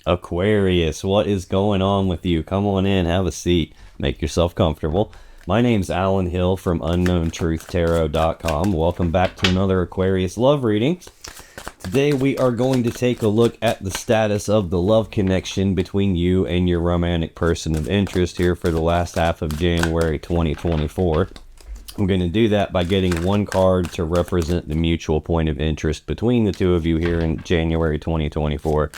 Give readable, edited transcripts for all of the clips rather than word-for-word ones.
Aquarius, what is going on with you? Come on in, have a seat, make yourself comfortable. My name's Alan Hill from UnknownTruthTarot.com. Welcome back to another Aquarius love reading. Today we are going to take a look at the status of the love connection between you and your romantic person of interest here for the last half of January 2024. I'm going to do that by getting one card to represent the mutual point of interest between the two of you here in January 2024.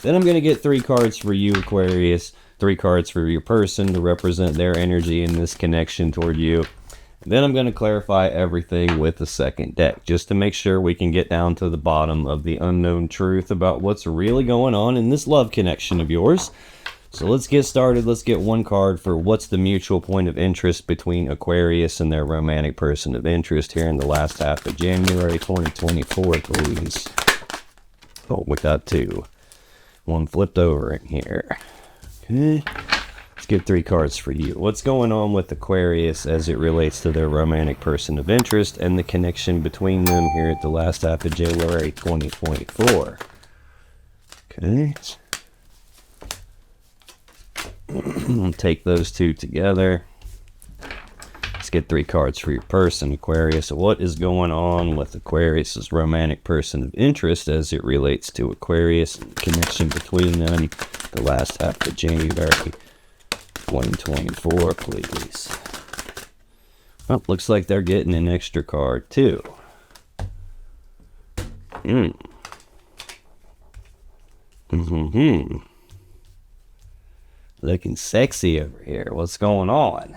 Then I'm going to get 3 cards for you, Aquarius, 3 cards for your person to represent their energy in this connection toward you. Then I'm going to clarify everything with the second deck, just to make sure we can get down to the bottom of the unknown truth about what's really going on in this love connection of yours. So let's get started. Let's get one card for what's the mutual point of interest between Aquarius and their romantic person of interest here in the last half of January 2024, please. Oh, we got 2. One flipped over in here. Okay. Let's get 3 cards for you. What's going on with Aquarius as it relates to their romantic person of interest and the connection between them here at the last half of January 2024? Okay. Take those 2 together. Let's get 3 cards for your person, Aquarius. So what is going on with Aquarius's romantic person of interest as it relates to Aquarius and the connection between them the last half of January 2024, please? Well, looks like they're getting an extra card too. Looking sexy over here. What's going on?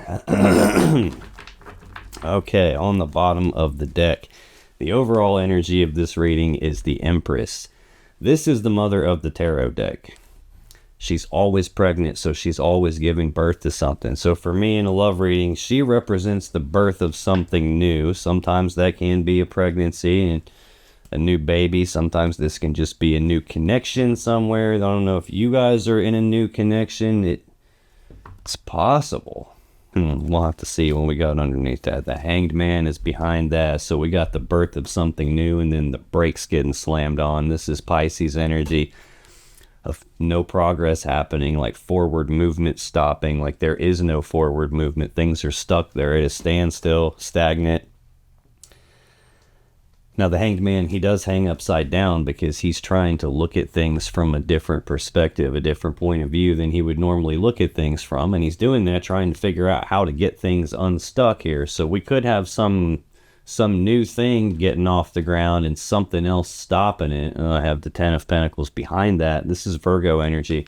Okay, on the bottom of the deck, the overall energy of this reading is the Empress. This is the mother of the tarot deck. She's always pregnant, so she's always giving birth to something. So for me in a love reading, she represents the birth of something new. Sometimes that can be a pregnancy and a new baby. Sometimes this can just be a new connection somewhere. I don't know if you guys are in a new connection. It's possible. We'll have to see when we got underneath that. The Hanged Man is behind that. So we got the birth of something new and then the brakes getting slammed on. This is Pisces energy of no progress happening, like forward movement stopping, like there is no forward movement. Things are stuck there at a standstill, stagnant. Now, the Hanged Man, he does hang upside down because he's trying to look at things from a different perspective, a different point of view than he would normally look at things from. And he's doing that, trying to figure out how to get things unstuck here. So we could have some new thing getting off the ground and something else stopping it. I have the 10 of Pentacles behind that. This is Virgo energy.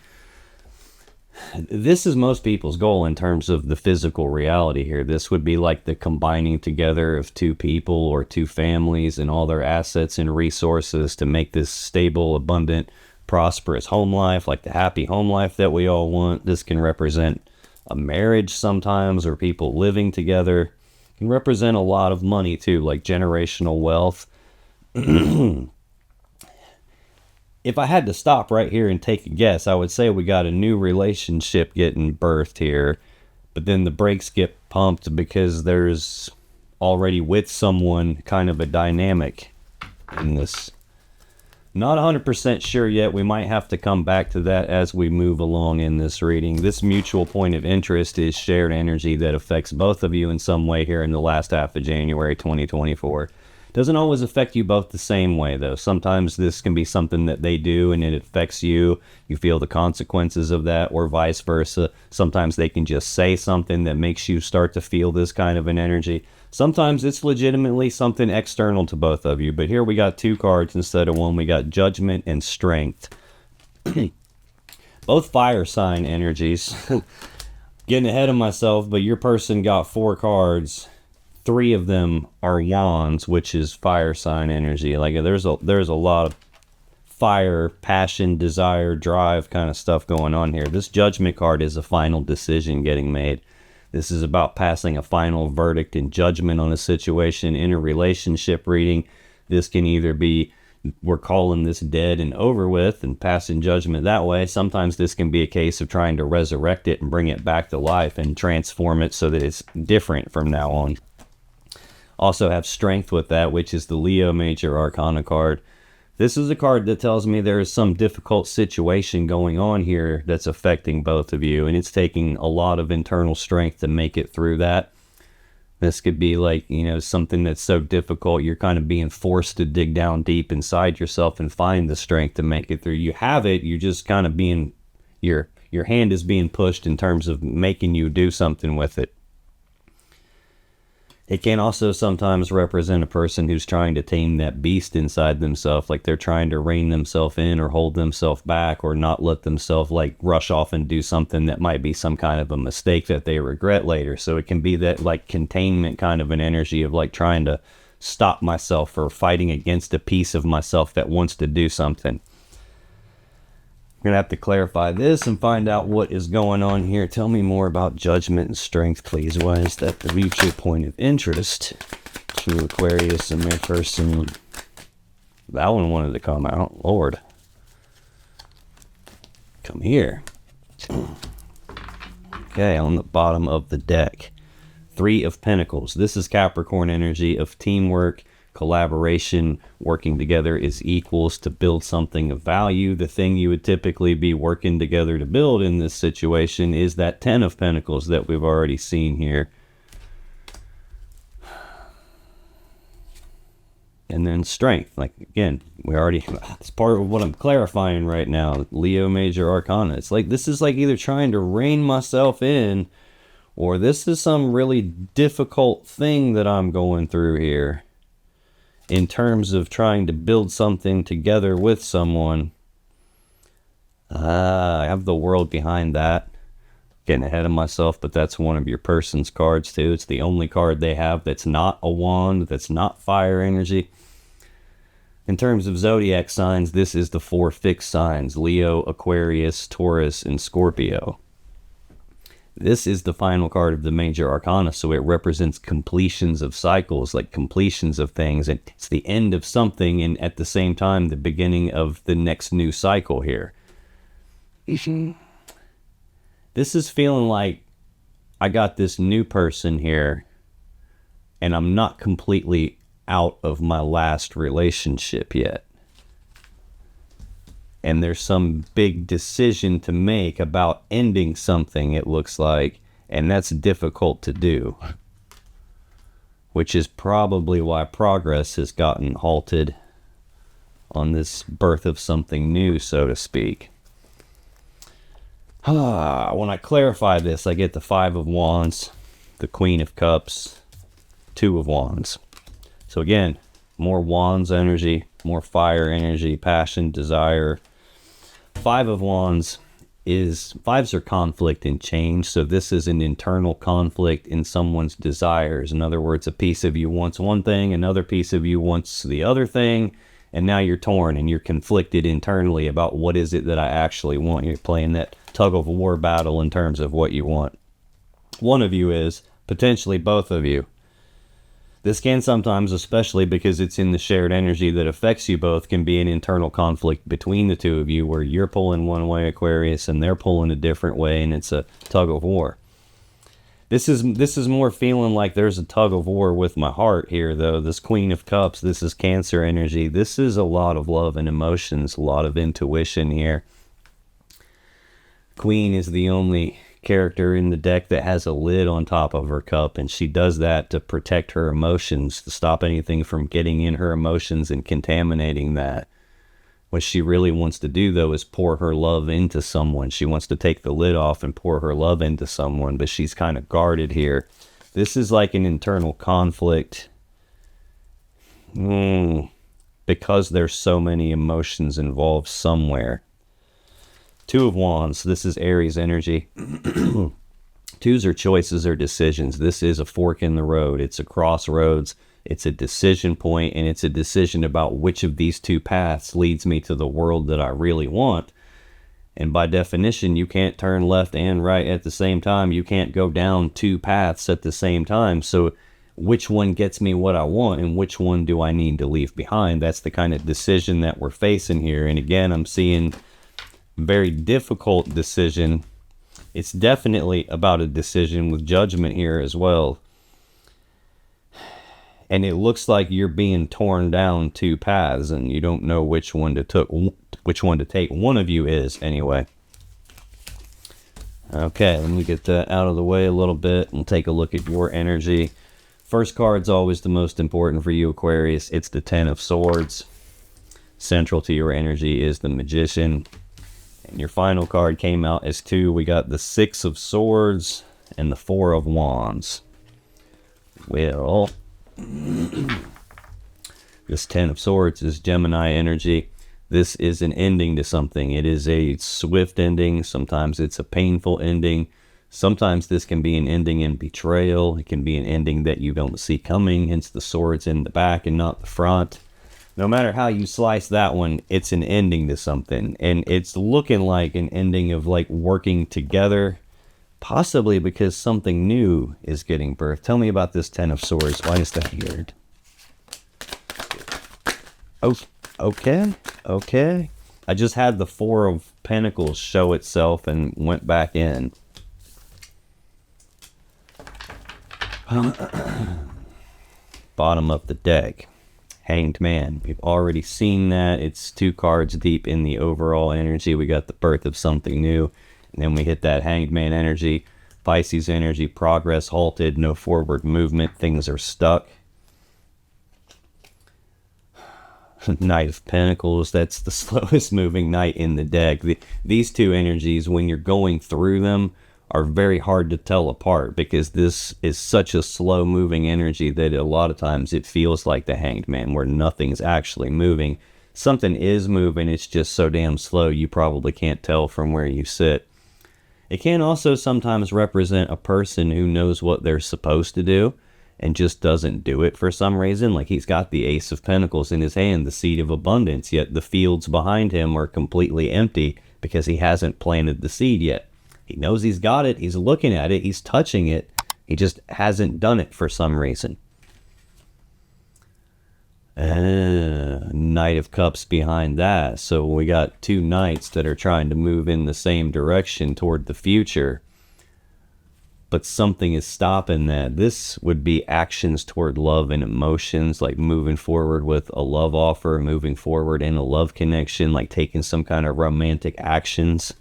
This is most people's goal in terms of the physical reality here. This would be like the combining together of 2 people or 2 families and all their assets and resources to make this stable, abundant, prosperous home life, like the happy home life that we all want. This can represent a marriage sometimes, or people living together. It can represent a lot of money too, like generational wealth. If I had to stop right here and take a guess, I would say we got a new relationship getting birthed here, but then the brakes get pumped because there's already with someone kind of a dynamic in this. Not 100% sure yet. We might have to come back to that as we move along in this reading. This mutual point of interest is shared energy that affects both of you in some way here in the last half of January 2024. Doesn't always affect you both the same way, though. Sometimes this can be something that they do and it affects you. You feel the consequences of that, or vice versa. Sometimes they can just say something that makes you start to feel this kind of an energy. Sometimes it's legitimately something external to both of you. But here we got 2 cards instead of 1. We got Judgment and Strength. Both fire sign energies. Getting ahead of myself, but your person got 4 cards. 3 of them are wands, which is fire sign energy. Like there's a lot of fire, passion, desire, drive kind of stuff going on here. This Judgment card is a final decision getting made. This is about passing a final verdict and judgment on a situation in a relationship reading. This can either be, we're calling this dead and over with and passing judgment that way. Sometimes this can be a case of trying to resurrect it and bring it back to life and transform it so that it's different from now on. Also have Strength with that, which is the Leo Major Arcana card. This is a card that tells me there is some difficult situation going on here that's affecting both of you, and it's taking a lot of internal strength to make it through that. This could be like, something that's so difficult, you're kind of being forced to dig down deep inside yourself and find the strength to make it through. You have it, you're just kind of being, your hand is being pushed in terms of making you do something with it. It can also sometimes represent a person who's trying to tame that beast inside themselves, like they're trying to rein themselves in or hold themselves back or not let themselves like rush off and do something that might be some kind of a mistake that they regret later. So it can be that like containment kind of an energy of like trying to stop myself or fighting against a piece of myself that wants to do something. We're going to have to clarify this and find out what is going on here. Tell me more about judgment and strength, please. Why is that the mutual point of interest to Aquarius and their person? That one wanted to come out. Lord. Come here. Okay, on the bottom of the deck. 3 of Pentacles. This is Capricorn energy of teamwork, collaboration, working together as equals to build something of value. The thing you would typically be working together to build in this situation is that 10 of Pentacles that we've already seen here. And then strength. Like, again, it's part of what I'm clarifying right now. Leo Major Arcana. It's like, this is like either trying to rein myself in, or this is some really difficult thing that I'm going through here in terms of trying to build something together with someone. I have the World behind that. Getting ahead of myself, but that's one of your person's cards too. It's the only card they have that's not a wand, that's not fire energy. In terms of zodiac signs, this is the 4 fixed signs: Leo, Aquarius, Taurus, and Scorpio. This is the final card of the Major Arcana, so it represents completions of cycles, like completions of things. And it's the end of something, and at the same time, the beginning of the next new cycle here. This is feeling like I got this new person here, and I'm not completely out of my last relationship yet. And there's some big decision to make about ending something, it looks like, and that's difficult to do. Which is probably why progress has gotten halted on this birth of something new, so to speak. When I clarify this, I get the 5 of Wands, the Queen of Cups, 2 of Wands. So again, more Wands energy, more fire energy, passion, desire. 5 of Wands is, 5s are conflict and change, so this is an internal conflict in someone's desires. In other words, a piece of you wants one thing, another piece of you wants the other thing, and now you're torn and you're conflicted internally about what is it that I actually want. You're playing that tug of war battle in terms of what you want. One of you is, potentially both of you. This can sometimes, especially because it's in the shared energy that affects you both, can be an internal conflict between the two of you where you're pulling one way, Aquarius, and they're pulling a different way, and it's a tug of war. This is more feeling like there's a tug of war with my heart here, though. This Queen of Cups, this is Cancer energy. This is a lot of love and emotions, a lot of intuition here. Queen is the only character in the deck that has a lid on top of her cup, and she does that to protect her emotions, to stop anything from getting in her emotions and contaminating that. What she really wants to do, though, is pour her love into someone. She wants to take the lid off and pour her love into someone, but she's kind of guarded here. This is like an internal conflict because there's so many emotions involved somewhere. 2 of Wands, this is Aries energy. 2s are choices or decisions. This is a fork in the road. It's a crossroads. It's a decision point, and it's a decision about which of these 2 paths leads me to the world that I really want. And by definition, you can't turn left and right at the same time. You can't go down 2 paths at the same time. So which one gets me what I want, and which one do I need to leave behind? That's the kind of decision that we're facing here. And again, I'm seeing very difficult decision. It's definitely about a decision with judgment here as well. and it looks like you're being torn down two paths, and you don't know which one to take. One of you is, anyway. Okay, let me get that out of the way a little bit and take a look at your energy. First card's always the most important for you, Aquarius. It's the Ten of Swords. Central to your energy is the Magician. And your final card came out as 2. We got the Six of Swords and the Four of Wands. Well, this Ten of Swords is Gemini energy. This is an ending to something. It is a swift ending. Sometimes it's a painful ending. Sometimes this can be an ending in betrayal. It can be an ending that you don't see coming, hence the swords in the back and not the front. No matter how you slice that one, it's an ending to something. And it's looking like an ending of like working together, possibly because something new is getting birthed. Tell me about this Ten of Swords. Why is that weird? Oh, okay. I just had the Four of Pentacles show itself and went back in. Bottom of the deck. Hanged Man. We've already seen that. It's 2 cards deep in the overall energy. We got the birth of something new. And then we hit that Hanged Man energy. Pisces energy. Progress halted. No forward movement. Things are stuck. Knight of Pentacles. That's the slowest moving knight in the deck. These 2 energies, when you're going through them, are very hard to tell apart, because this is such a slow moving energy that a lot of times it feels like the Hanged Man, where nothing's actually moving. Something is moving, it's just so damn slow you probably can't tell from where you sit. It can also sometimes represent a person who knows what they're supposed to do and just doesn't do it for some reason. Like he's got the Ace of Pentacles in his hand, the seed of abundance, yet the fields behind him are completely empty because he hasn't planted the seed yet. He knows he's got it, he's looking at it, he's touching it, he just hasn't done it for some reason. Knight of Cups behind that. So we got 2 knights that are trying to move in the same direction toward the future, but something is stopping that. This would be actions toward love and emotions, like moving forward with a love offer, moving forward in a love connection, like taking some kind of romantic actions.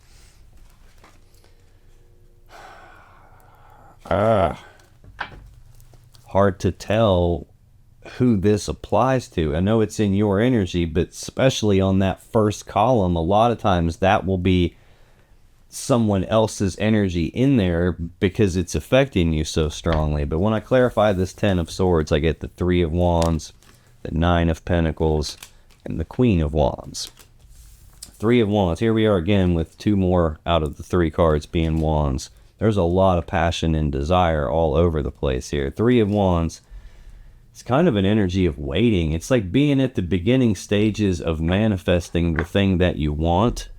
Hard to tell who this applies to. I know it's in your energy, but especially on that first column, a lot of times that will be someone else's energy in there because it's affecting you so strongly. But when I clarify this Ten of Swords, I get the Three of Wands, the Nine of Pentacles, and the Queen of Wands. Three of Wands. Here we are again with 2 more out of the 3 cards being Wands. There's a lot of passion and desire all over the place here. 3 of Wands, it's kind of an energy of waiting. It's like being at the beginning stages of manifesting the thing that you want.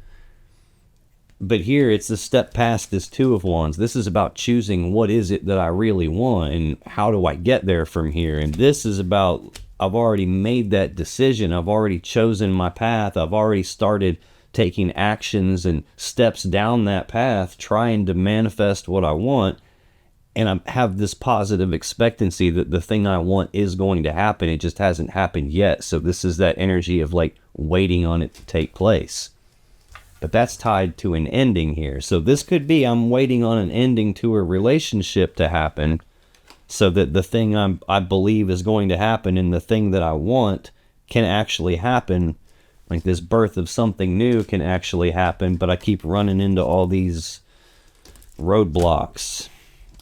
But here, it's a step past this 2 of Wands. This is about choosing what is it that I really want and how do I get there from here. And this is about, I've already made that decision. I've already chosen my path. I've already started taking actions and steps down that path, trying to manifest what I want, and I have this positive expectancy that the thing I want is going to happen. It just hasn't happened yet. So this is that energy of like waiting on it to take place. But that's tied to an ending here. So this could be I'm waiting on an ending to a relationship to happen so that the thing I believe is going to happen and the thing that I want can actually happen. Like this birth of something new can actually happen, but I keep running into all these roadblocks.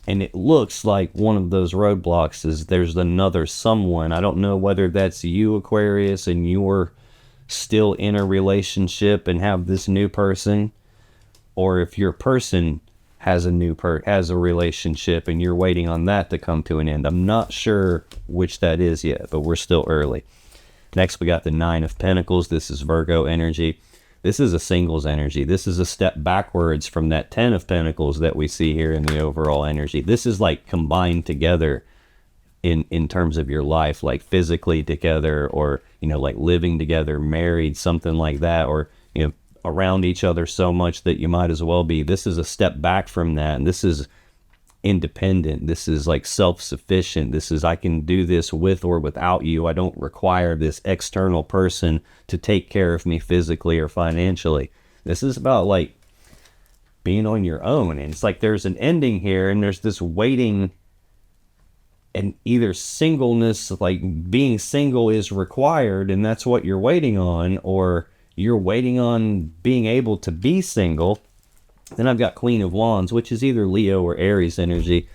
And it looks like one of those roadblocks is there's another someone. I don't know whether that's you, Aquarius, and you're still in a relationship and have this new person, or if your person has a relationship and you're waiting on that to come to an end. I'm not sure which that is yet, but we're still early. Next, we got the Nine of Pentacles. This is Virgo energy. This is a singles energy. This is a step backwards from that 10 of Pentacles that we see here in the overall energy. This is like combined together in terms of your life, like physically together, or, you know, like living together, married, something like that, or, you know, around each other so much that you might as well be. This is a step back from that. And this is independent. This is like self-sufficient. This is, I can do this with or without you. I don't require this external person to take care of me physically or financially. This is about like being on your own. And it's like there's an ending here, and there's this waiting, and either singleness, like being single is required and that's what you're waiting on, or you're waiting on being able to be single. Then I've got Queen of Wands, which is either Leo or Aries energy.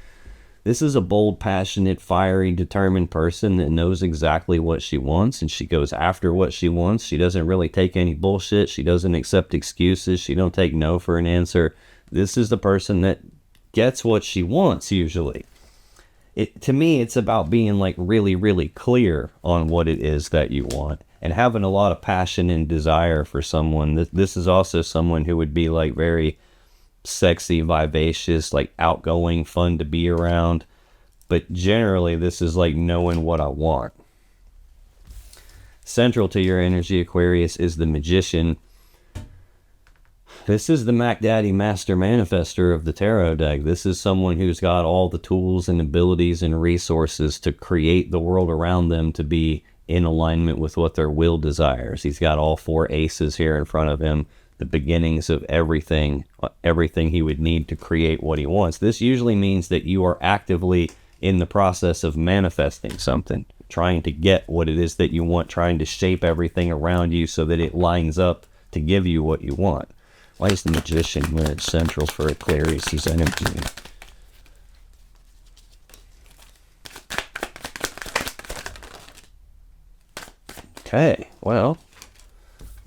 This is a bold, passionate, fiery, determined person that knows exactly what she wants, and she goes after what she wants. She doesn't really take any bullshit. She doesn't accept excuses. She don't take no for an answer. This is the person that gets what she wants usually. To me, it's about being like really, really clear on what it is that you want and having a lot of passion and desire for someone. This is also someone who would be like very sexy, vivacious, like outgoing, fun to be around. But generally, this is like knowing what I want. Central to your energy, Aquarius, is the Magician. This is the Mac Daddy Master Manifester of the Tarot deck. This is someone who's got all the tools and abilities and resources to create the world around them to be in alignment with what their will desires. He's got all 4 aces here in front of him, the beginnings of everything he would need to create what he wants. This usually means that you are actively in the process of manifesting something, trying to get what it is that you want, trying to shape everything around you so that it lines up to give you what you want. Why is the Magician when it's central for Aquarius' energy? Okay, well,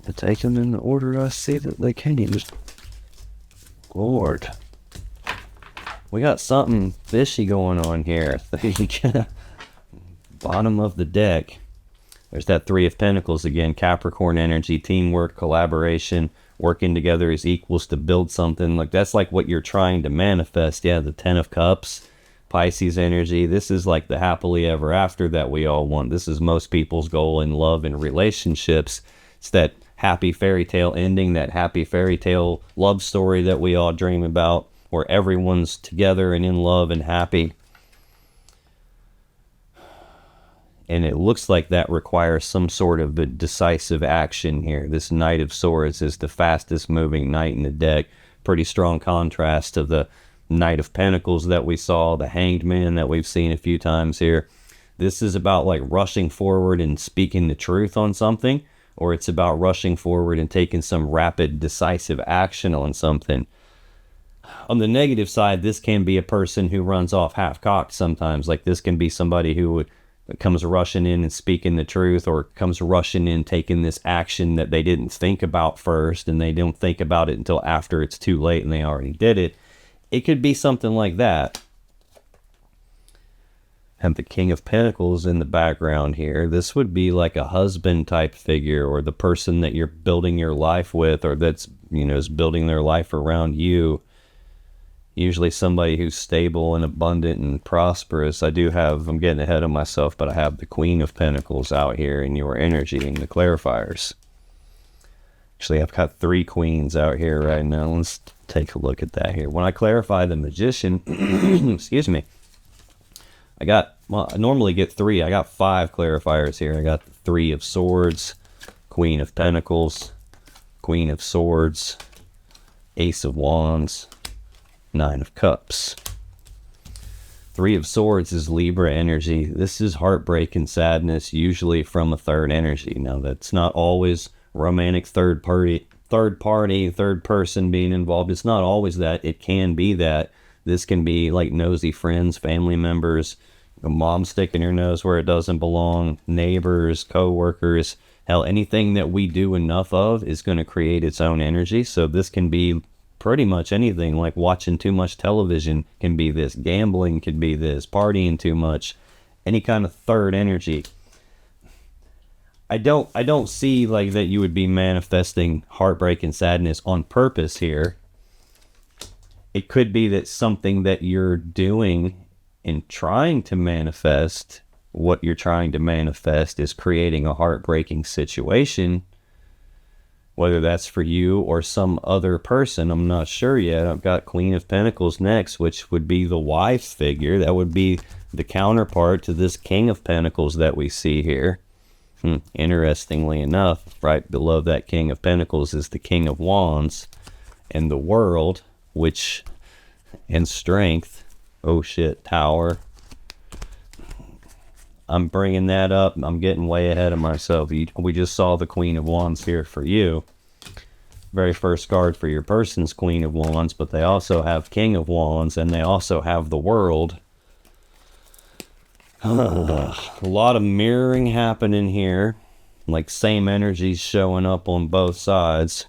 to take them in the order I see that they can use. Lord. We got something fishy going on here. Bottom of the deck. There's that 3 of Pentacles again. Capricorn energy, teamwork, collaboration, working together as equals to build something. Like that's like what you're trying to manifest. Yeah, the 10 of Cups, Pisces energy. This is like the happily ever after that we all want. This is most people's goal in love and relationships. It's that happy fairy tale ending, that happy fairy tale love story that we all dream about, where everyone's together and in love and happy. And it looks like that requires some sort of a decisive action here. This Knight of Swords is the fastest moving knight in the deck. Pretty strong contrast to the Knight of Pentacles that we saw, the Hanged Man that we've seen a few times here. This is about like rushing forward and speaking the truth on something, or it's about rushing forward and taking some rapid, decisive action on something. On the negative side, this can be a person who runs off half-cocked sometimes. Like this can be somebody who comes rushing in and speaking the truth, or comes rushing in taking this action that they didn't think about first, and they don't think about it until after it's too late and they already did it. It could be something like that. Have the King of Pentacles in the background here. This would be like a husband type figure, or the person that you're building your life with, or that's, is building their life around you. Usually somebody who's stable and abundant and prosperous. I'm getting ahead of myself, but I have the Queen of Pentacles out here in your energy in the clarifiers. Actually, I've got 3 queens out here right now. Let's take a look at that here. When I clarify the Magician, excuse me, I normally get 3. I got 5 clarifiers here. I got the 3 of Swords, Queen of Pentacles, Queen of Swords, Ace of Wands, 9 of Cups. 3 of Swords is Libra energy. This is heartbreak and sadness, usually from a third energy. Now, that's not always romantic third person being involved. It's not always that. It can be that. This can be like nosy friends, family members, a mom sticking her nose where it doesn't belong, neighbors, co-workers. Hell, anything that we do enough of is going to create its own energy. So this can be pretty much anything, like watching too much television can be this, gambling could be this, partying too much, any kind of third energy. I don't see like that you would be manifesting heartbreak and sadness on purpose here. It could be that something that you're doing in trying to manifest what you're trying to manifest is creating a heartbreaking situation. whether that's for you or some other person. I'm not sure yet. I've got Queen of Pentacles next, which would be the wife figure. That would be the counterpart to this King of Pentacles that we see here. Interestingly enough, right below that King of Pentacles is the King of Wands and the World, which, and Strength. Oh shit, Tower. I'm bringing that up. I'm getting way ahead of myself. We just saw the Queen of Wands here for you. Very first card for your person's Queen of Wands, but they also have King of Wands, and they also have the World. A lot of mirroring happening here, like same energies showing up on both sides.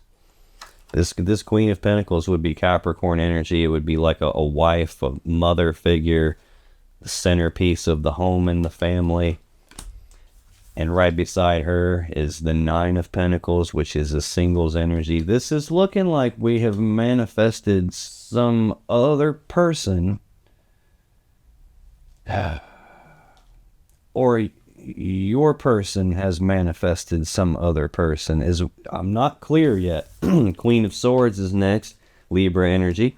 This Queen of Pentacles would be Capricorn energy. It would be like a wife, a mother figure, the centerpiece of the home and the family. And right beside her is the Nine of Pentacles, which is a singles energy. This is looking like we have manifested some other person. Or your person has manifested some other person. I'm not clear yet. Queen of Swords is next. Libra energy.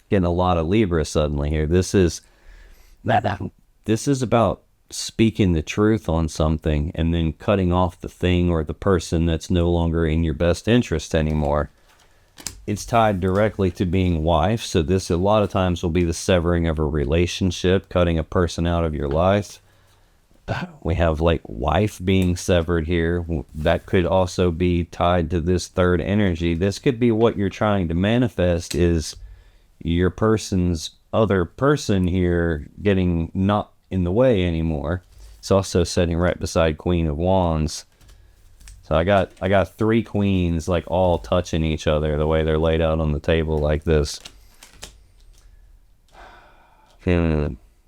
Getting a lot of Libra suddenly here. This is about speaking the truth on something and then cutting off the thing or the person that's no longer in your best interest anymore. It's tied directly to being wife. So this a lot of times will be the severing of a relationship, cutting a person out of your life. We have like wife being severed here. That could also be tied to this third energy. This could be what you're trying to manifest, is your person's other person here getting not in the way anymore. It's also sitting right beside Queen of Wands. So I got three queens like all touching each other the way they're laid out on the table like this.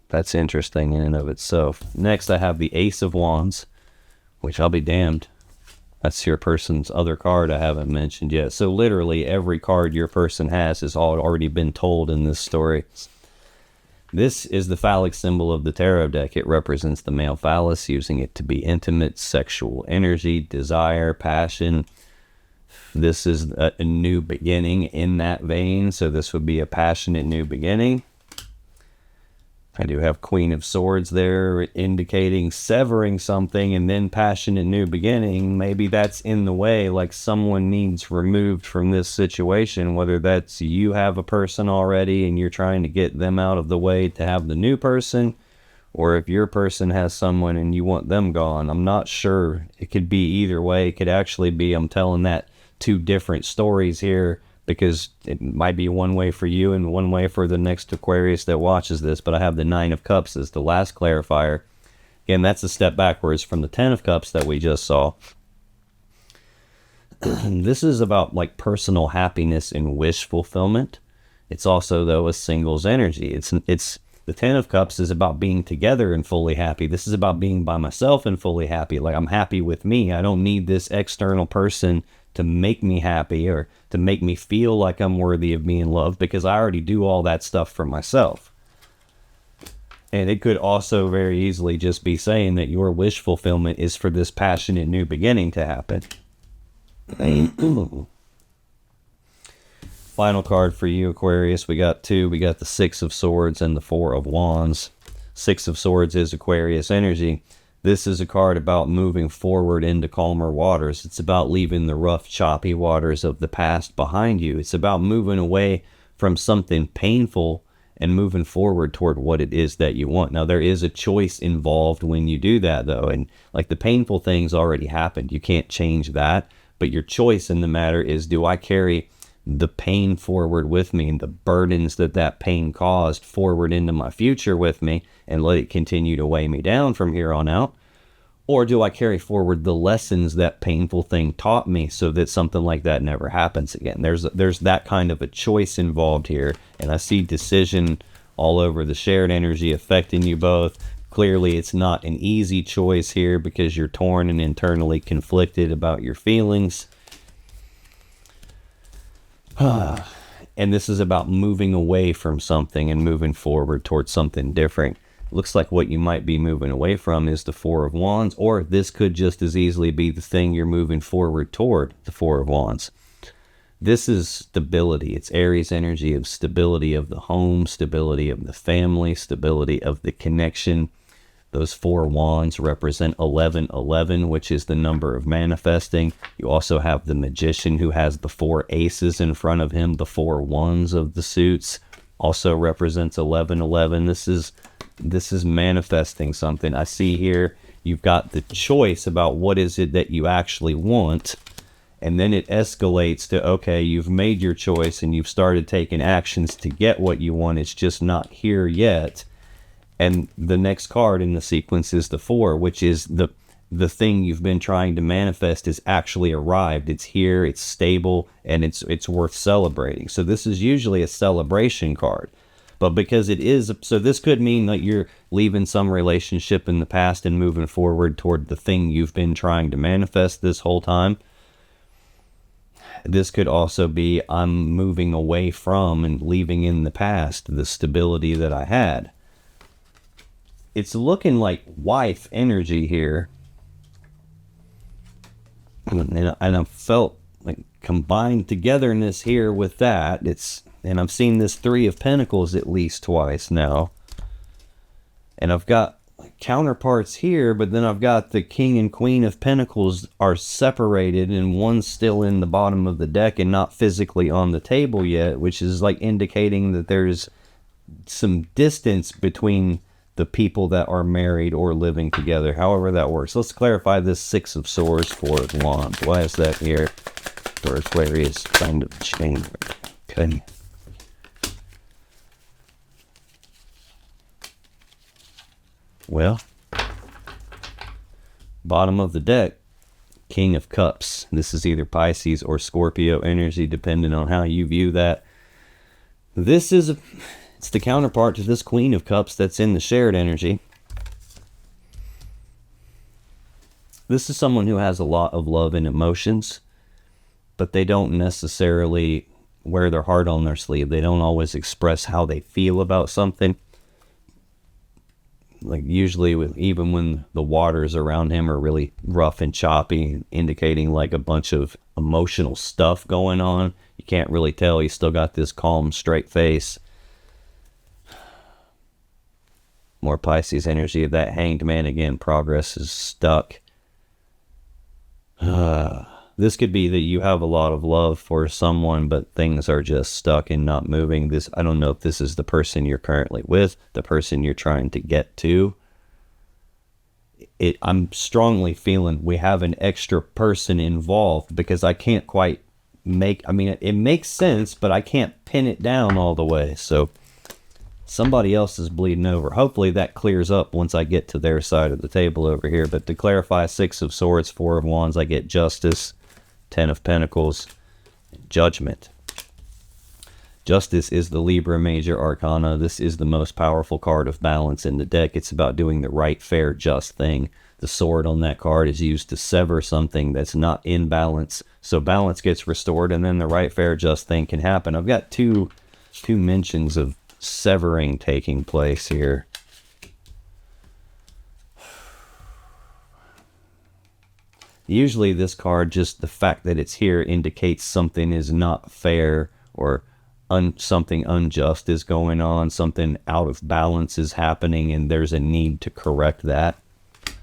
That's interesting in and of itself. Next, I have the Ace of Wands, which I'll be damned. That's your person's other card I haven't mentioned yet. So literally every card your person has already been told in this story. This is the phallic symbol of the tarot deck. It represents the male phallus, using it to be intimate, sexual energy, desire, passion. This is a new beginning in that vein, so this would be a passionate new beginning. I do have Queen of Swords there, indicating severing something and then passionate new beginning. Maybe that's in the way, like someone needs removed from this situation, whether that's you have a person already and you're trying to get them out of the way to have the new person, or if your person has someone and you want them gone. I'm not sure. It could be either way. It could actually be I'm telling that two different stories here, because it might be one way for you and one way for the next Aquarius that watches this. But I have the Nine of Cups as the last clarifier. Again, that's a step backwards from the Ten of Cups that we just saw. This is about like personal happiness and wish fulfillment. It's also, though, a singles energy. It's the Ten of Cups is about being together and fully happy. This is about being by myself and fully happy. Like, I'm happy with me. I don't need this external person to make me happy or to make me feel like I'm worthy of being loved, because I already do all that stuff for myself. And it could also very easily just be saying that your wish fulfillment is for this passionate new beginning to happen. Final card for you, Aquarius. We got two. We got the Six of Swords and the Four of Wands. Six of Swords is Aquarius energy. This is a card about moving forward into calmer waters. It's about leaving the rough, choppy waters of the past behind you. It's about moving away from something painful and moving forward toward what it is that you want. Now, there is a choice involved when you do that, though. And like the painful things already happened. You can't change that. But your choice in the matter is, do I carry the pain forward with me and the burdens that pain caused forward into my future with me and let it continue to weigh me down from here on out? Or do I carry forward the lessons that painful thing taught me so that something like that never happens again? There's that kind of a choice involved here. And I see decision all over the shared energy affecting you both. Clearly, it's not an easy choice here because you're torn and internally conflicted about your feelings. And this is about moving away from something and moving forward towards something different. Looks like what you might be moving away from is the Four of Wands, or this could just as easily be the thing you're moving forward toward, the Four of Wands. This is stability. It's Aries energy of stability of the home, stability of the family, stability of the connection. Those four wands represent 1111, which is the number of manifesting. You also have the magician who has the four aces in front of him. The four wands of the suits also represents 1111. This is manifesting something. I see here you've got the choice about what is it that you actually want. And then it escalates to, okay, you've made your choice and you've started taking actions to get what you want. It's just not here yet. And the next card in the sequence is the Four, which is the thing you've been trying to manifest is actually arrived. It's here, it's stable, and it's worth celebrating. So this is usually a celebration card. But because it is, so this could mean that you're leaving some relationship in the past and moving forward toward the thing you've been trying to manifest this whole time. This could also be I'm moving away from and leaving in the past the stability that I had. It's looking like wife energy here. And I felt like combined togetherness here with that. And I've seen this Three of Pentacles at least twice now. And I've got counterparts here, but then I've got the King and Queen of Pentacles are separated and one's still in the bottom of the deck and not physically on the table yet, which is like indicating that there's some distance between the people that are married or living together, however that works. Let's clarify this Six of Swords, Four of Wands. Why is that here for Aquarius kind of change? Okay. Well, bottom of the deck, King of Cups. This is either Pisces or Scorpio energy, depending on how you view that. This is it's the counterpart to this Queen of Cups that's in the shared energy. This is someone who has a lot of love and emotions, but they don't necessarily wear their heart on their sleeve. They don't always express how they feel about something. Like usually even when the waters around him are really rough and choppy, indicating like a bunch of emotional stuff going on, you can't really tell. He's still got this calm, straight face. More Pisces energy of that Hanged Man again. Progress is stuck. This could be that you have a lot of love for someone, but things are just stuck and not moving. I don't know if this is the person you're currently with, the person you're trying to get to. I'm strongly feeling we have an extra person involved because I can't quite it makes sense, but I can't pin it down all the way. So somebody else is bleeding over. Hopefully that clears up once I get to their side of the table over here. But to clarify, Six of Swords, Four of Wands, I get Justice, Ten of Pentacles, Judgment. Justice is the Libra major arcana. This is the most powerful card of balance in the deck. It's about doing the right, fair, just thing. The sword on that card is used to sever something that's not in balance. So balance gets restored and then the right, fair, just thing can happen. I've got two mentions of severing taking place here. Usually this card, just the fact that it's here indicates something is not fair or something unjust is going on, something out of balance is happening, and there's a need to correct that.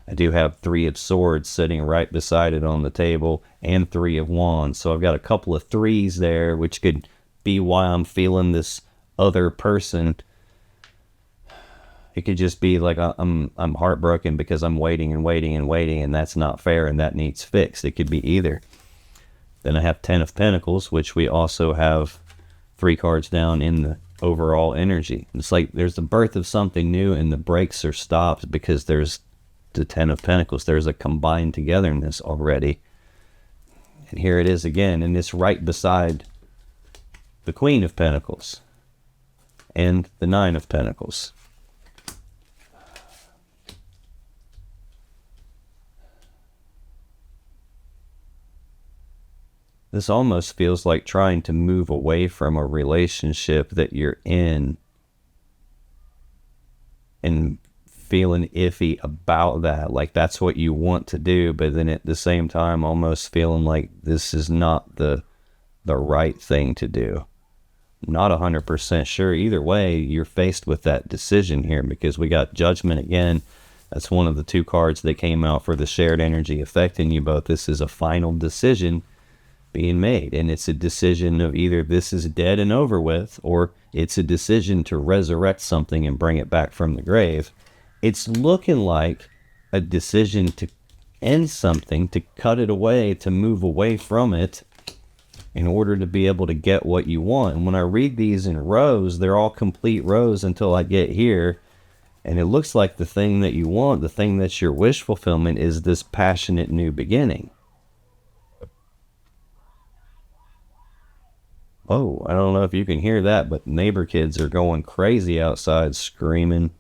I do have Three of Swords sitting right beside it on the table and Three of Wands. So I've got a couple of threes there, which could be why I'm feeling this other person. It could just be like I'm heartbroken because I'm waiting and waiting and waiting, and that's not fair and that needs fixed. It could be either. Then I have Ten of Pentacles, which we also have 3 cards down in the overall energy. It's like there's the birth of something new and the brakes are stopped because there's the Ten of Pentacles. There's a combined togetherness already. And here it is again, and it's right beside the Queen of Pentacles and the Nine of Pentacles. This almost feels like trying to move away from a relationship that you're in and feeling iffy about that, like that's what you want to do, but then at the same time almost feeling like this is not the right thing to do. Not 100% sure. Either way, you're faced with that decision here, because we got Judgment again. That's one of the two cards that came out for the shared energy affecting you both. This is a final decision being made, and it's a decision of either this is dead and over with, or it's a decision to resurrect something and bring it back from the grave. It's looking like a decision to end something, to cut it away, to move away from it in order to be able to get what you want. And when I read these in rows, they're all complete rows until I get here, and it looks like the thing that you want, the thing that's your wish fulfillment, is this passionate new beginning. Oh, I don't know if you can hear that, but neighbor kids are going crazy outside screaming.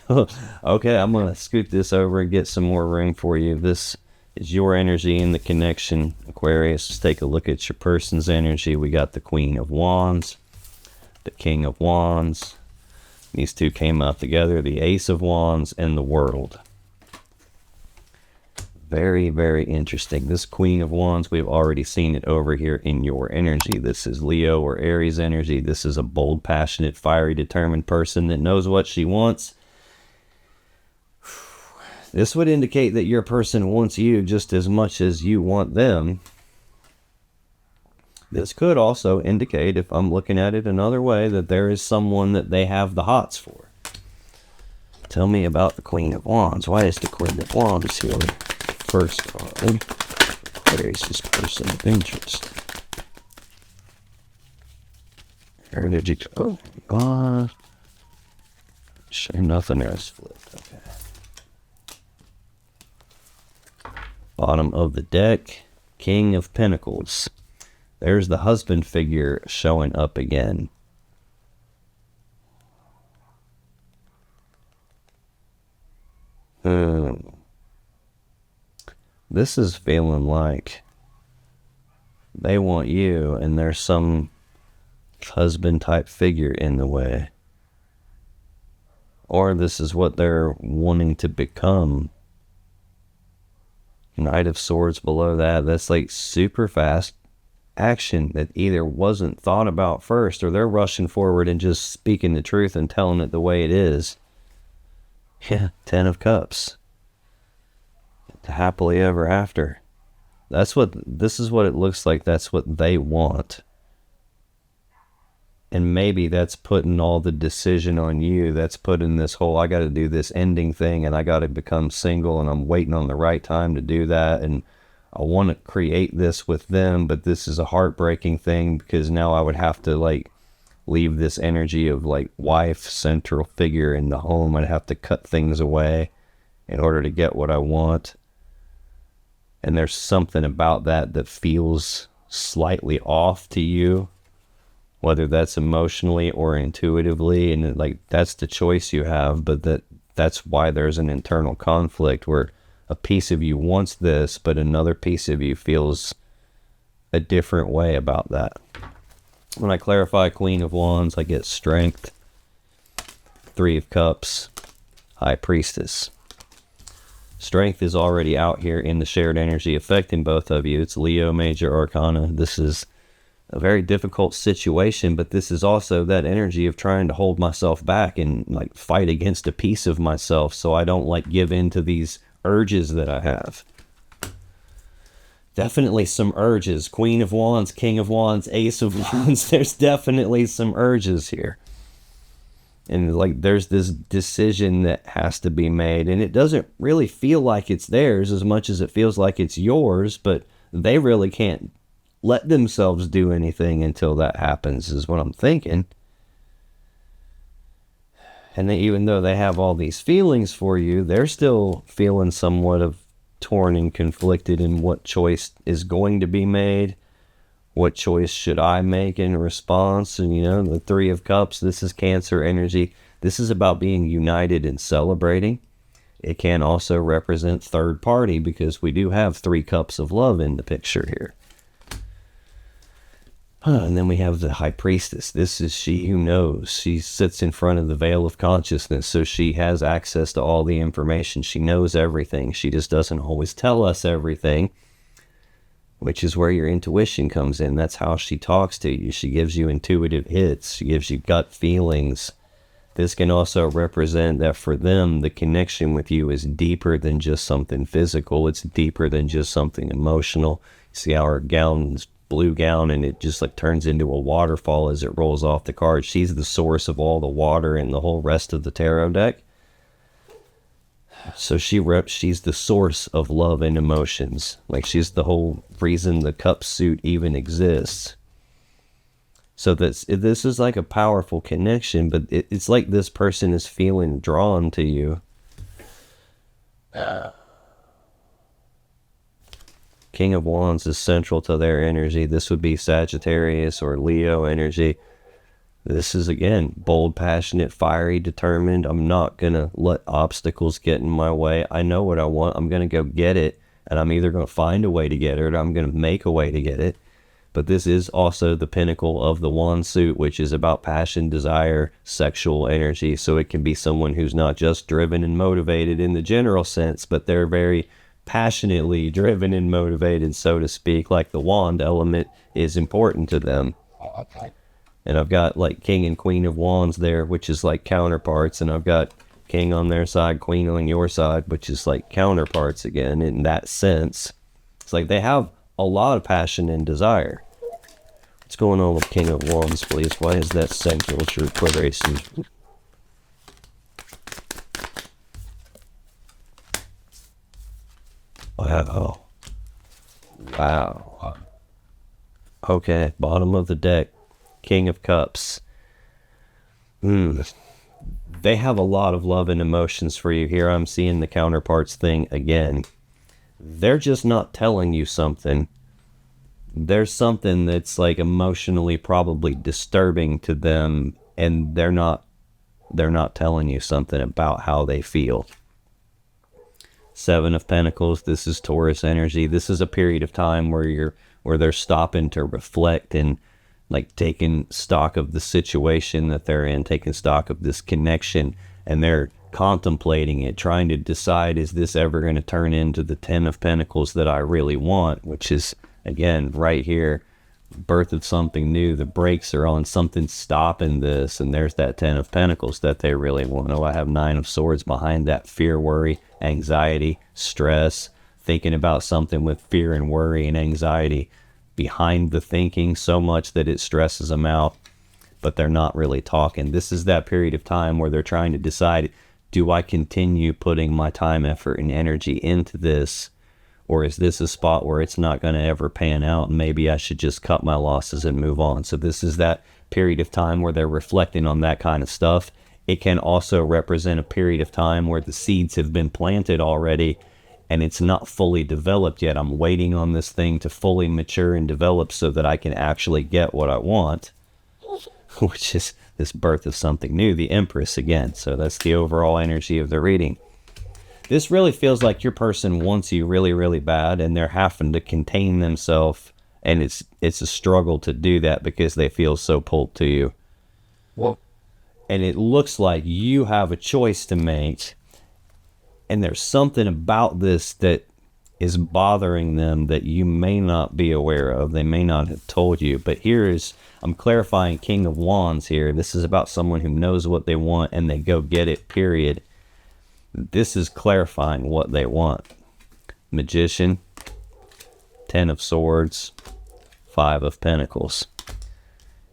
Okay, I'm going to scoot this over and get some more room for you. This is your energy in the connection, Aquarius. Let's take a look at your person's energy. We got the Queen of Wands, the King of Wands. These two came out together, the Ace of Wands and the World. Very, very interesting. This Queen of Wands, we've already seen it over here in your energy. This is Leo or Aries energy. This is a bold, passionate, fiery, determined person that knows what she wants. This would indicate that your person wants you just as much as you want them. This could also indicate, if I'm looking at it another way, that there is someone that they have the hots for. Tell me about the Queen of Wands. Why is the Queen of Wands here? First card. Aquarius' person of interest. Energy. Oh, God. Sure, nothing else flipped. Okay. Bottom of the deck, King of Pentacles. There's the husband figure showing up again. This is feeling like they want you, and there's some husband type figure in the way. Or this is what they're wanting to become. Knight of Swords below that. That's like super fast action that either wasn't thought about first, or they're rushing forward and just speaking the truth and telling it the way it is. Yeah, 10 of Cups. Happily ever after. This is what it looks like. That's what they want. And maybe that's putting all the decision on you. That's putting this whole, I got to do this ending thing, and I got to become single, and I'm waiting on the right time to do that, and I want to create this with them, but this is a heartbreaking thing, because now I would have to like leave this energy of like wife, central figure in the home. I'd have to cut things away in order to get what I want. And there's something about that that feels slightly off to you, whether that's emotionally or intuitively, and like that's the choice you have. But that's why there's an internal conflict where a piece of you wants this, but another piece of you feels a different way about that. When I clarify Queen of Wands, I get Strength, 3 of Cups, High Priestess. Strength is already out here in the shared energy affecting both of you. It's Leo Major Arcana. This is a very difficult situation, but this is also that energy of trying to hold myself back and like fight against a piece of myself so I don't like give in to these urges that I have. Definitely some urges. Queen of Wands, King of Wands, Ace of Wands. There's definitely some urges here. And like there's this decision that has to be made, and it doesn't really feel like it's theirs as much as it feels like it's yours, but they really can't let themselves do anything until that happens, is what I'm thinking. And even though they have all these feelings for you, they're still feeling somewhat of torn and conflicted in what choice is going to be made. What choice should I make in response? And you know, the 3 of Cups, this is Cancer energy. This is about being united and celebrating. It can also represent third party, because we do have 3 cups of love in the picture here. And then we have the High Priestess. This is she who knows. She sits in front of the veil of consciousness, so she has access to all the information. She knows everything. She just doesn't always tell us everything, which is where your intuition comes in. That's how she talks to you. She gives you intuitive hits. She gives you gut feelings. This can also represent that for them, the connection with you is deeper than just something physical. It's deeper than just something emotional. See how her gown's blue gown, and it just like turns into a waterfall as it rolls off the card. She's the source of all the water in the whole rest of the tarot deck. So she's the source of love and emotions. Like, she's the whole reason the cup suit even exists. So this is like a powerful connection, but it's like this person is feeling drawn to you. King of Wands is central to their energy. This would be Sagittarius or Leo energy. This is, again, bold, passionate, fiery, determined. I'm not going to let obstacles get in my way. I know what I want. I'm going to go get it. And I'm either going to find a way to get it, or I'm going to make a way to get it. But this is also the pinnacle of the wand suit, which is about passion, desire, sexual energy. So it can be someone who's not just driven and motivated in the general sense, but they're very passionately driven and motivated, so to speak. Like, the wand element is important to them. And I've got like King and Queen of Wands there, which is like counterparts, and I've got King on their side, Queen on your side, which is like counterparts again. In that sense, it's like they have a lot of passion and desire. What's going on with King of Wands, please? Why is that central to equilibration? Wow. Wow. Okay, bottom of the deck. King of Cups. They have a lot of love and emotions for you. Here I'm seeing the counterparts thing again. They're just not telling you something. There's something that's like emotionally probably disturbing to them, and they're not telling you something about how they feel. Seven of Pentacles. This is Taurus energy. This is a period of time where they're stopping to reflect and like taking stock of the situation that they're in, taking stock of this connection, and they're contemplating it, trying to decide, is this ever going to turn into the 10 of Pentacles that I really want, which is, again, right here, birth of something new. The brakes are on, something stopping this, and there's that 10 of Pentacles that they really want. Oh, I have 9 of Swords behind that. Fear, worry, anxiety, stress, thinking about something with fear and worry and anxiety behind the thinking so much that it stresses them out, but they're not really talking. This is that period of time where they're trying to decide, do I continue putting my time, effort, and energy into this, or is this a spot where it's not going to ever pan out and maybe I should just cut my losses and move on? So this is that period of time where they're reflecting on that kind of stuff. It can also represent a period of time where the seeds have been planted already and it's not fully developed yet. I'm waiting on this thing to fully mature and develop so that I can actually get what I want, which is this birth of something new, the Empress again. So that's the overall energy of the reading. This really feels like your person wants you really, really bad, and they're having to contain themselves, and it's a struggle to do that because they feel so pulled to you. Whoa. And it looks like you have a choice to make, and there's something about this that is bothering them that you may not be aware of. They may not have told you, but I'm clarifying King of Wands here. This is about someone who knows what they want and they go get it, period. This is clarifying what they want. Magician, 10 of Swords, 5 of Pentacles.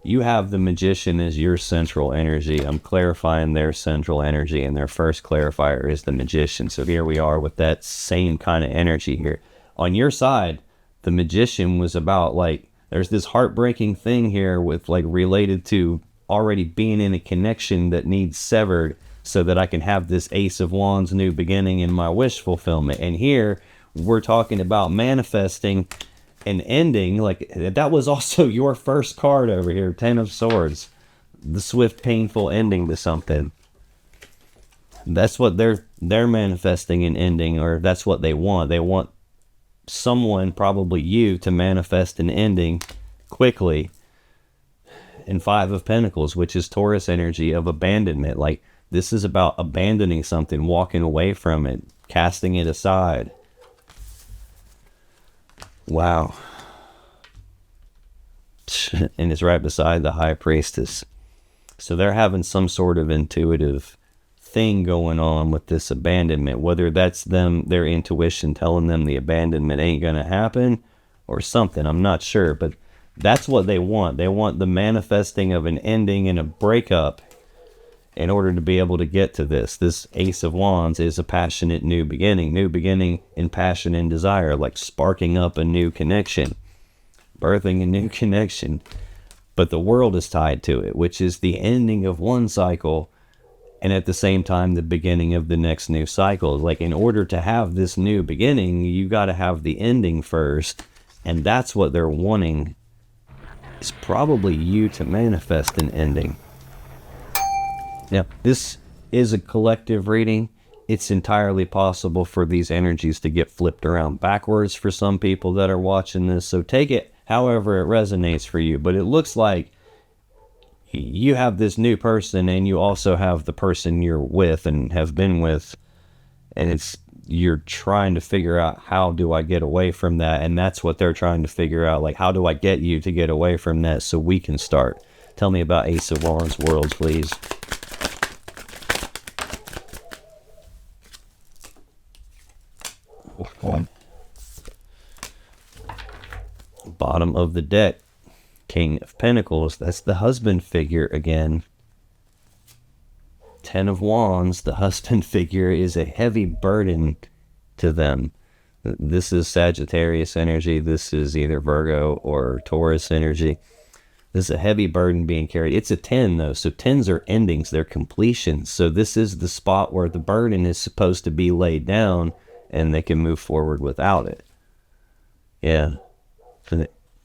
You have the Magician as your central energy. I'm clarifying their central energy, and their first clarifier is the Magician. So here we are with that same kind of energy here. On your side, the Magician was about like, there's this heartbreaking thing here with like related to already being in a connection that needs severed so that I can have this Ace of Wands new beginning in my wish fulfillment. And here we're talking about manifesting an ending. Like, that was also your first card over here, 10 of Swords, the swift, painful ending to something. That's what they're manifesting, an ending, or that's what they want. They want someone, probably you, to manifest an ending quickly and Five of Pentacles, which is Taurus energy of abandonment. Like, this is about abandoning something, walking away from it, casting it aside. Wow. And it's right beside the High Priestess. So they're having some sort of intuitive thing going on with this abandonment, whether that's them, their intuition telling them the abandonment ain't gonna happen or something. I'm not sure, but that's what they want. They want the manifesting of an ending and a breakup in order to be able to get to this. This Ace of Wands is a passionate new beginning in passion and desire, like sparking up a new connection, birthing a new connection. But the world is tied to it, which is the ending of one cycle and at the same time the beginning of the next new cycle. Like, in order to have this new beginning, you got to have the ending first, and that's what they're wanting, is probably you to manifest an ending. Now, this is a collective reading. It's entirely possible for these energies to get flipped around backwards for some people that are watching this, so take it however it resonates for you. But it looks like you have this new person, and you also have the person you're with and have been with, and you're trying to figure out, how do I get away from that? And that's what they're trying to figure out, like, how do I get you to get away from that so we can start? Tell me about Ace of Wands world, please. Bottom of the deck, King of Pentacles. That's the husband figure again. Ten of Wands, the husband figure, is a heavy burden to them. This is Sagittarius energy. This is either Virgo or Taurus energy. This is a heavy burden being carried. It's a 10 though, so 10s are endings, they're completions. So this is the spot where the burden is supposed to be laid down and they can move forward without it. Yeah.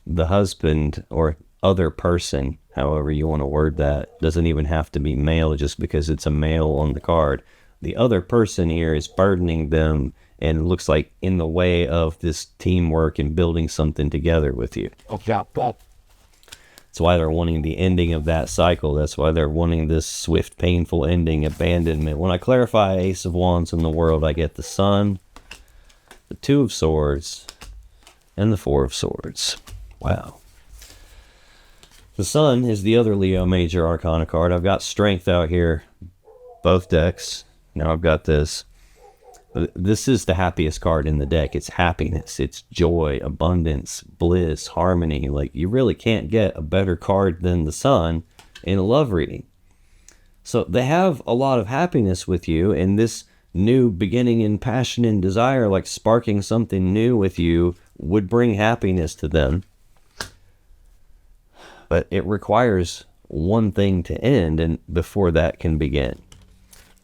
The husband or other person, however you want to word that, doesn't even have to be male just because it's a male on the card. The other person here is burdening them and it looks like in the way of this teamwork and building something together with you. That's why they're wanting the ending of that cycle. That's why they're wanting this swift, painful ending, abandonment. When I clarify Ace of Wands in the world, I get the Sun, the Two of Swords, and the Four of Swords. Wow. The Sun is the other Leo Major Arcana card. I've got Strength out here, both decks. Now I've got this. This is the happiest card in the deck. It's happiness, it's joy, abundance, bliss, harmony. Like, you really can't get a better card than the Sun in a love reading. So they have a lot of happiness with you, and this new beginning in passion and desire, like sparking something new with you, would bring happiness to them. But it requires one thing to end, and before that can begin.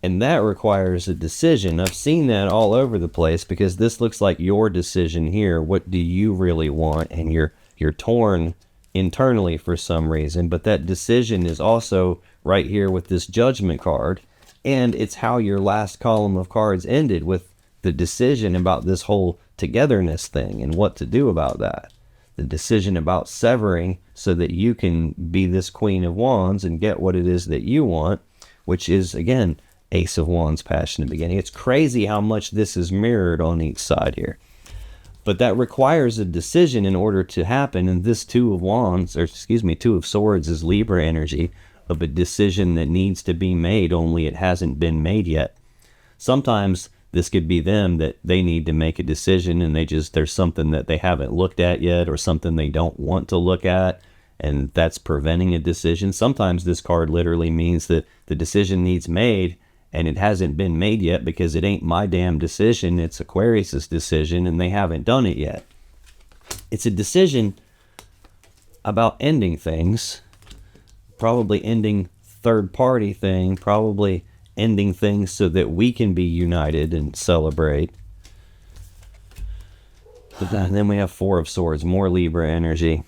And that requires a decision. I've seen that all over the place because this looks like your decision here. What do you really want? And you're torn internally for some reason, but that decision is also right here with this Judgment card. And it's how your last column of cards ended, with the decision about this whole togetherness thing and what to do about that. The decision about severing so that you can be this Queen of Wands and get what it is that you want, which is, again, Ace of Wands, passionate beginning. It's crazy how much this is mirrored on each side here. But that requires a decision in order to happen. And this Two of Wands, or excuse me, Two of Swords is Libra energy of a decision that needs to be made, only it hasn't been made yet. Sometimes this could be them, that they need to make a decision and there's something that they haven't looked at yet or something they don't want to look at, and that's preventing a decision. Sometimes this card literally means that the decision needs made and it hasn't been made yet because it ain't my damn decision. It's Aquarius's decision and they haven't done it yet. It's a decision about ending things, probably ending third-party thing, probably ending things so that we can be united and celebrate. But then we have Four of Swords, more Libra energy.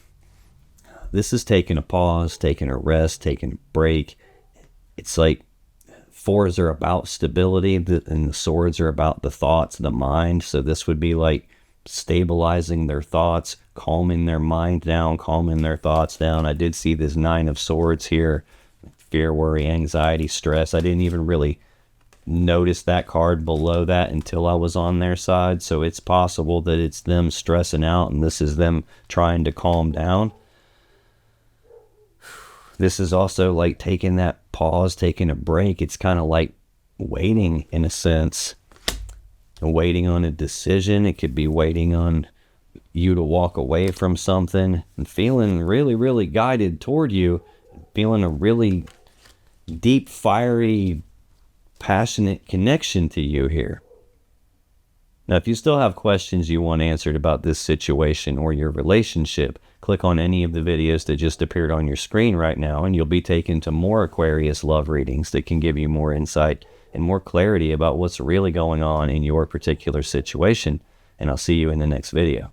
This is taking a pause, taking a rest, taking a break. It's like fours are about stability, and the swords are about the thoughts, the mind. So this would be like stabilizing their thoughts, calming their mind down, calming their thoughts down. I did see this Nine of Swords here. Fear, worry, anxiety, stress. I didn't even really notice that card below that until I was on their side. So it's possible that it's them stressing out and this is them trying to calm down. This is also like taking that pause, taking a break. It's kind of like waiting in a sense. Waiting on a decision. It could be waiting on you to walk away from something and feeling really, really guided toward you. Feeling a really deep, fiery, passionate connection to you here. Now, if you still have questions you want answered about this situation or your relationship, click on any of the videos that just appeared on your screen right now, and you'll be taken to more Aquarius love readings that can give you more insight and more clarity about what's really going on in your particular situation. And I'll see you in the next video.